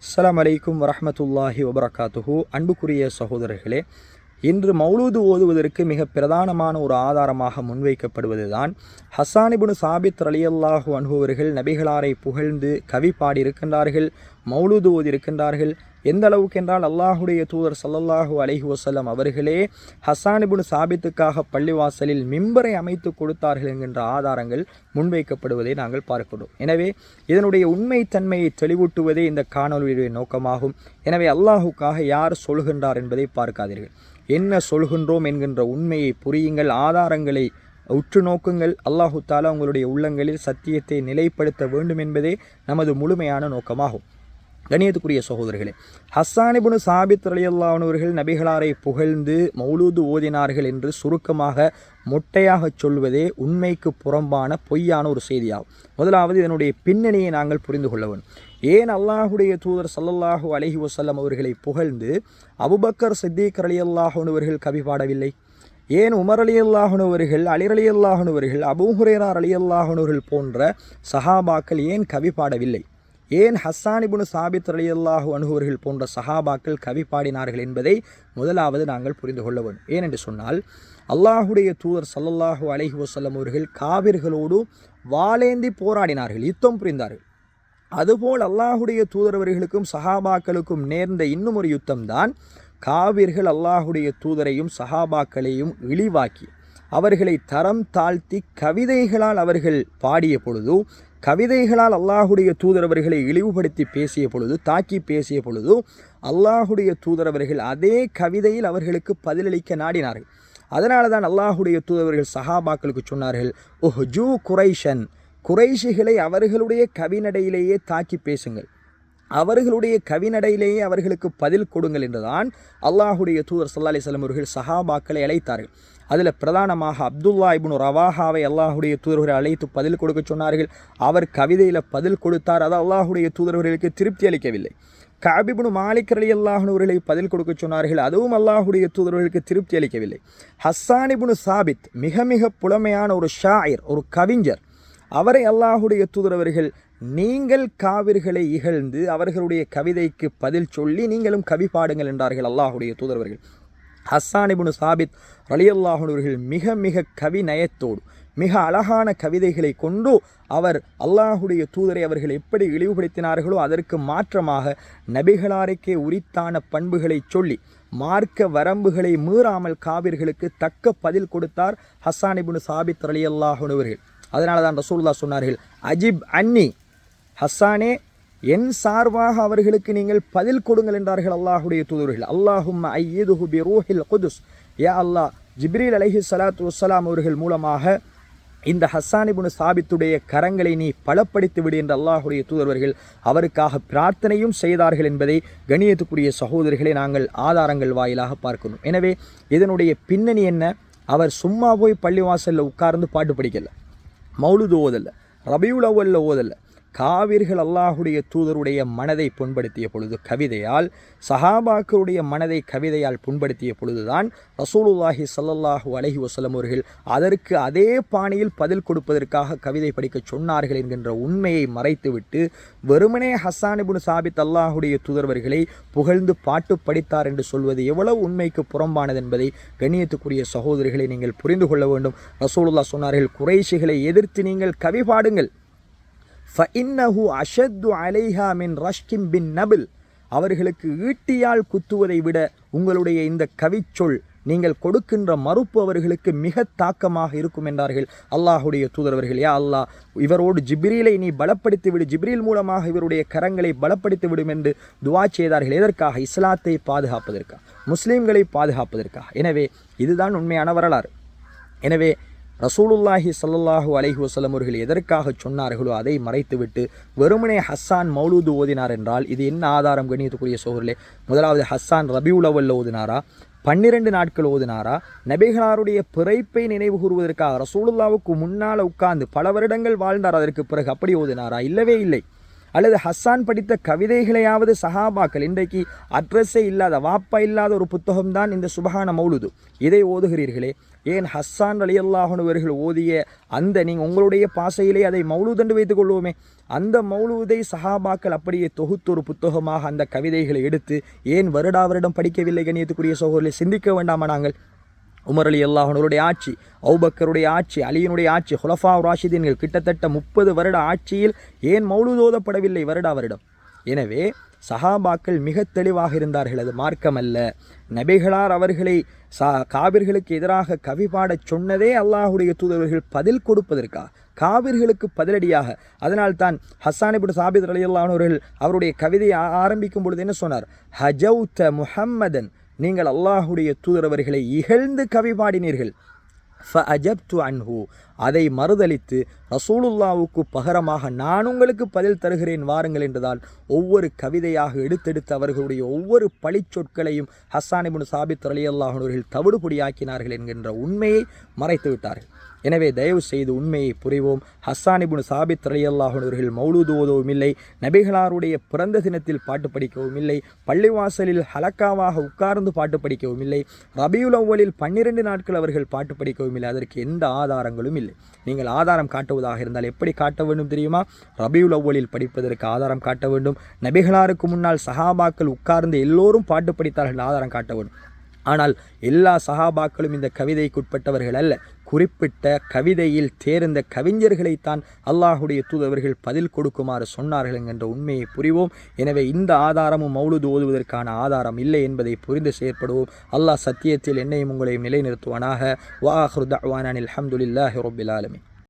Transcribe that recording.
அஸ்ஸலாமு அலைக்கும் வரஹ்மத்துல்லாஹி வபரகாத்துஹு. அன்புக்குரிய சகோதரர்களே, இன்று மௌலூது ஓதுவதற்கு மிக பிரதானமான ஒரு ஆதாரமாக முன்வைக்கப்படுவதுதான் ஹஸ்ஸான் இப்னு சாபித் ரலியல்லாஹு அன்ஹு அவர்கள் நபிகளாரை புகழ்ந்து கவி பாடியிருக்கின்றார்கள், மௌலூது ஓதியிருக்கின்றார்கள். எந்த அளவுக்கு என்றால் அல்லாஹுடைய தூதர் ஸல்லல்லாஹு அலைஹி வஸல்லம் அவர்களே ஹஸ்ஸான் இப்னு சாபித்துக்காக பள்ளிவாசலில் மிம்பரை அமைத்து கொடுத்தார்கள் என்கின்ற ஆதாரங்கள் முன்வைக்கப்படுவதை நாங்கள் பார்க்கிறோம். எனவே இதனுடைய உண்மைத்தன்மையை தெளிவூட்டுவதே இந்த காணொலியுடைய நோக்கமாகும். எனவே அல்லாஹுக்காக யார் சொல்கின்றார் என்பதை பார்க்காதீர்கள், என்ன சொல்கின்றோம் என்கின்ற உண்மையை புரியுங்கள், ஆதாரங்களை உற்று நோக்குங்கள். அல்லாஹு தாலா உங்களுடைய உள்ளங்களில் சத்தியத்தை நிலைப்படுத்த வேண்டும் என்பதே நமது முழுமையான நோக்கமாகும். கணியத்துக்குரிய சகோதரர்களே, ஹஸ்ஸான் இப்னு சாபித் ரலியல்லாஹு அன்ஹு அவர்கள் நபிகளாரை புகழ்ந்து மௌலூது ஓதினார்கள் என்று சுருக்கமாக மொட்டையாக சொல்வதே உண்மைக்கு புறம்பான பொய்யான ஒரு செய்தியாகும். முதலாவது இதனுடைய பின்னணியை நாங்கள் புரிந்து கொள்ள வேண்டும். ஏன் அல்லாஹுடைய தூதர் ஸல்லல்லாஹு அலைஹி வஸல்லம் அவர்களை புகழ்ந்து அபூபக்கர் சித்தீக் ரலியல்லாஹு அன்ஹு அவர்கள் கவி பாடவில்லை? ஏன் உமர் ரலியல்லாஹு அன்ஹு அவர்கள், அலி ரலியல்லாஹு அன்ஹு அவர்கள், அபூ ஹுரைரா ரலியல்லாஹு அன்ஹு அவர்கள் போன்ற சஹாபாக்கள் ஏன் கவி பாடவில்லை? ஏன் ஹஸ்ஸான் இப்னு சாபித் ரலியல்லாஹு அன்ஹு அவர்கள் போன்ற சஹாபாக்கள் கவி பாடினார்கள் என்பதை முதலாவது நாங்கள் புரிந்து கொள்ள வேண்டும். ஏனென்று சொன்னால், அல்லாஹுடைய தூதர் ஸல்லல்லாஹு அலைஹி வஸல்லம் அவர்கள் காவிர்களோடு வாளேந்தி போராடினார்கள், யுத்தம் புரிந்தார்கள். அதுபோல் அல்லாஹுடைய தூதரவர்களுக்கும் சஹாபாக்களுக்கும் நேர்ந்த இன்னும் ஒரு யுத்தம்தான் காவிர்கள் அல்லாஹுடைய தூதரையும் சஹாபாக்களையும் இழிவாக்கி அவர்களை தரம் தாழ்த்தி கவிதைகளால் அவர்கள் பாடிய பொழுது, கவிதைகளால் அல்லாஹுடைய தூதரவர்களை இழிவுபடுத்தி பேசிய பொழுது, தாக்கி பேசிய பொழுது, அல்லாஹுடைய தூதரவர்கள் அதே கவிதையில் அவர்களுக்கு பதிலளிக்க நாடினார்கள். அதனால தான் அல்லாஹுடைய தூதரவர்கள் சஹாபாக்களுக்கு சொன்னார்கள், உஹ்ஜூ குரைஷன், குறைஷிகளை அவர்களுடைய கவிநடையிலேயே தாக்கி பேசுங்கள், அவர்களுடைய கவிநடையிலேயே அவர்களுக்கு பதில் கொடுங்கள் என்றுதான் அல்லாஹுடைய தூதர் ஸல்லல்லாஹு அலைஹி வஸல்லம் அவர்கள் சஹாபாக்களை அழைத்தார்கள். அதில் பிரதானமாக அப்துல்லா இப்னு ரவாஹாவை அல்லாஹுடைய தூதர்கள் அழைத்து பதில் கொடுக்க சொன்னார்கள். அவர் கவிதையில் பதில் கொடுத்தார், அது அல்லாஹுடைய தூதர்களுக்கு திருப்தி அளிக்கவில்லை. கஅப் இப்னு மாலிக் ரலியல்லாஹு அன்ஹு அவர்களை பதில் கொடுக்க சொன்னார்கள், அதுவும் அல்லாஹுடைய தூதர்களுக்கு திருப்தி அளிக்கவில்லை. ஹஸ்ஸான் இப்னு சாபித் மிக புலமையான ஒரு ஷாயிர், ஒரு கவிஞர். அவரை அல்லாஹுடைய தூதரவர்கள், நீங்கள் காவிர்களை இகழ்ந்து அவர்களுடைய கவிதைக்கு பதில் சொல்லி நீங்களும் கவி பாடுங்கள் என்றார்கள் அல்லாஹுடைய தூதரவர்கள். ஹஸ்ஸான் இப்னு சாபித் ரலியல்லாஹு அன்ஹு அவர்கள் மிக கவி நயத்தோடு மிக அழகான கவிதைகளை கொண்டு அவர் அல்லாஹுடைய தூதரை அவர்கள் எப்படி இழிவுபடுத்தினார்களோ அதற்கு மாற்றமாக நபிகளாருக்கே உரித்தான பண்புகளை சொல்லி மார்க்க வரம்புகளை மீறாமல் காவிர்களுக்கு தக்க பதில் கொடுத்தார் ஹஸ்ஸான் இப்னு சாபித் ரலியல்லாஹு அன்ஹு அவர்கள். அதனால தான் ரசூலுல்லாஹ் சொன்னார்கள், அஜிப் அன்னி, ஹஸ்ஸானே என் சார்பாக அவர்களுக்கு நீங்கள் பதில் கொடுங்கள் என்றார்கள் அல்லாஹுடைய தூதர்கள். அல்லாஹும்ம ஐயிதுஹு பி ரூஹில் குதுஸ், யா அல்லாஹ் ஜிப்ரீல் அலைஹி ஸலாத்து வஸ்ஸலாம் அவர்கள் மூலமாக இந்த ஹஸ்ஸான் இப்னு சாபித்துடைய கரங்களை நீ பலப்படுத்தி விடு என்று அல்லாஹுடைய தூதர்கள் அவருக்காக பிரார்த்தனையும் செய்தார்கள் என்பதை கணியத்துக்குரிய சகோதரர்களை நாங்கள் ஆதாரங்கள் வாயிலாக பார்க்கணும். எனவே இதனுடைய பின்னணி என்ன? அவர் சும்மா போய் பள்ளிவாசலில் உட்கார்ந்து பாட்டு படிக்கல, மௌலூது ஓதல்ல, ரபியுல் அவ்வல்ல ஓதல்ல. காவிர்கள் அல்லாஹுடைய தூதருடைய மனதை புண்படுத்திய பொழுது கவிதையால், சஹாபாக்களுடைய மனதை கவிதையால் புண்படுத்திய பொழுதுதான் ரசூலுல்லாஹி ஸல்லல்லாஹு அலைஹி வஸல்லம் அவர்கள் அதற்கு அதே பாணியில் பதில் கொடுப்பதற்காக கவிதை படிக்க சொன்னார்கள் என்கின்ற உண்மையை மறைத்துவிட்டு வெறுமனே ஹஸ்ஸான் இப்னு சாபித் அல்லாஹுடைய தூதரவர்களை புகழ்ந்து பாட்டு படித்தார் என்று சொல்வது எவ்வளவு உண்மைக்கு புறம்பானது என்பதை கண்ணியத்துக்குரிய சகோதரிகளை நீங்கள் புரிந்து கொள்ள வேண்டும். ரசூலுல்லாஹ் சொன்னார்கள், குறைஷிகளை எதிர்த்து நீங்கள் கவி பாடுங்கள், ஃபஇன்னஹு அஷத்து அலைஹா மின் ரஷ்கிம் பின் நபில், அவர்களுக்கு ஈட்டியால் குத்துவதை விட உங்களுடைய இந்த கவிச்சொல் நீங்கள் கொடுக்கின்ற மறுப்பு அவர்களுக்கு மிக தாக்கமாக இருக்கும் என்றார்கள் அல்லாஹுடைய தூதரவர்கள். யா அல்லாஹ், இவரோடு ஜிப்ரீலை நீ பலப்படுத்தி விடு, ஜிப்ரீல் மூலமாக இவருடைய கரங்களை பலப்படுத்தி விடும் என்று துவா செய்தார்கள். எதற்காக? இஸ்லாத்தை பாதுகாப்பதற்காக, முஸ்லீம்களை பாதுகாப்பதற்காக. எனவே இதுதான் உண்மையான வரலாறு. எனவே ரசூலுல்லாஹி ஸல்லல்லாஹு அலைஹி வஸல்லம் அவர்கள் எதற்காக சொன்னார்களோ அதை மறைத்துவிட்டு வெறுமனே ஹஸ்ஸான் மௌலூது ஓதினார் என்றால் இது என்ன ஆதாரம்? கணியத்துக்குரிய சகோதரர்களே, முதலாவது ஹஸ்ஸான் ரபியுல் அவ்வல்ல ஓதினாரா? 12 நாட்கள் ஓதினாரா? நபிகளாருடைய பிறப்பை நினைவு கூறுவதற்காக ரசூலுல்லாவுக்கு முன்னால் உட்கார்ந்து பல வருடங்கள் வாழ்ந்தார், அதற்கு பிறகு அப்படி ஓதினாரா? இல்லவே இல்லை. அல்லது ஹஸ்ஸான் படித்த கவிதைகளையாவது சஹாபாக்கள், இன்றைக்கு அட்ரஸே இல்லாத, வாப்பா இல்லாத ஒரு புத்தகம்தான் இந்த சுபஹான மௌலுது, இதை ஓதுகிறீர்களே, ஏன் ஹஸ்ஸான் ரலியல்லாஹு அன்ஹு அவர்கள் ஓதிய அந்த, நீங்கள் உங்களுடைய பாசையிலே அதை மௌலூதென்று வைத்துக் கொள்வோமே, அந்த மௌலூதை சஹாபாக்கள் அப்படியே தொகுத்து ஒரு புத்தகமாக அந்த கவிதைகளை எடுத்து ஏன் வருடா வருடம் படிக்கவில்லை? கண்ணியத்துக்குரிய சகோதரர்களை, சிந்திக்க வேண்டாமா நாங்கள்? உமர் ரலியல்லாஹு அன்ஹுடைய ஆட்சி, அபூபக்கருடைய ஆட்சி, அலியினுடைய ஆட்சி, ஹுலஃபா ராஷிதீன்கள் கிட்டத்தட்ட 30 வருட ஆட்சியில் ஏன் மௌலூத் ஓதப்படவில்லை வருடா வருடம்? எனவே சஹாபாக்கள் மிக தெளிவாக இருந்தார்கள், அது மார்க்கமல்ல. நபிகளார் அவர்களை காவிர்களுக்கு எதிராக கவி பாடச் சொன்னதே அல்லாஹுடைய தூதர்கள் பதில் கொடுப்பதற்காக, காவிர்களுக்கு பதிலடியாக. அதனால் தான் ஹஸ்ஸான் இப்னு சாபித் ரலியல்லாஹு அன்ஹு அவர்கள் அவருடைய கவிதையை ஆரம்பிக்கும் பொழுது என்ன சொன்னார்? ஹஜௌத முஹம்மதன், நீங்கள் அல்லாஹுடைய தூதரவர்களை இகழ்ந்து கவி பாடினீர்கள். ஃபஅஜப்து அன்ஹு, அதை மறுதலித்து ரசூலுல்லாவுக்கு பகரமாக நான் உங்களுக்கு பதில் தருகிறேன் வாருங்கள் என்றுதான் ஒவ்வொரு கவிதையாக எடுத்தெடுத்து அவர்களுடைய ஒவ்வொரு பழிச்சொற்களையும் ஹஸ்ஸான் இப்னு சாபித் ரலியல்லாஹு அன்ஹு அவர்கள் தவிடுபொடியாக்கினார்கள் என்கின்ற உண்மையை மறைத்து விட்டார்கள். எனவே தயவு செய்து உண்மையை புரிவோம். ஹஸ்ஸான் இப்னு சாபித் ரலியல்லாஹு அன்ஹு அவர்கள் மௌலூத் ஓதவும் இல்லை, நபிகளாருடைய பிறந்த தினத்தில் பாட்டு படிக்கவும் இல்லை, பள்ளிவாசலில் ஹலக்காவாக உட்கார்ந்து பாட்டு படிக்கவும் இல்லை, ரபியுல் அவ்வலில் 12 நாட்கள் அவர்கள் பாட்டு படிக்கவும் இல்லை. அதற்கு எந்த ஆதாரங்களும் இல்லை. நீங்கள் ஆதாரம் காட்டுவதாக இருந்தால் எப்படி காட்ட வேண்டும் தெரியுமா? ரபியுல் அவ்வலில் படிப்பதற்கு ஆதாரம் காட்ட வேண்டும். நபிகளாருக்கு முன்னால் சஹாபாக்கள் உட்கார்ந்து எல்லோரும் பாட்டு படித்தார்கள், ஆதாரம் காட்ட வேண்டும். ஆனால் எல்லா சஹாபாக்களும் இந்த கவிதைக்குட்பட்டவர்கள் அல்ல. குறிப்பிட்ட கவிதையில் தேர்ந்த கவிஞர்களைத்தான் அல்லாஹுடைய தூதவர்கள் பதில் கொடுக்குமாறு சொன்னார்கள் என்கின்ற உண்மையை புரிவோம். எனவே இந்த ஆதாரமும் மௌலூத் ஓதுவதற்கான ஆதாரம் இல்லை என்பதை புரிந்து செயற்படுவோம். அல்லாஹ் சத்தியத்தில் என்னையும் உங்களையும் நிலைநிறுத்துவானாக. வ ஆகிரு தஅவானா அல்ஹம்துலில்லாஹி ரப்பில் ஆலமீன்.